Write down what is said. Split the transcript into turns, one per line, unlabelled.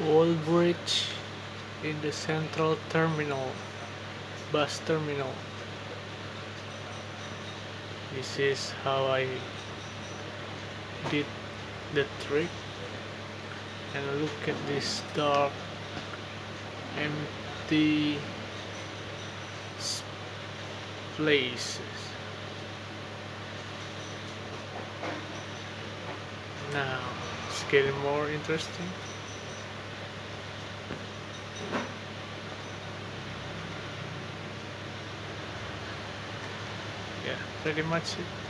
Old bridge in the central terminal, bus terminal. This is how I did the trick. And look at this dark, empty places. Now it's getting more interesting. Yeah, pretty much it.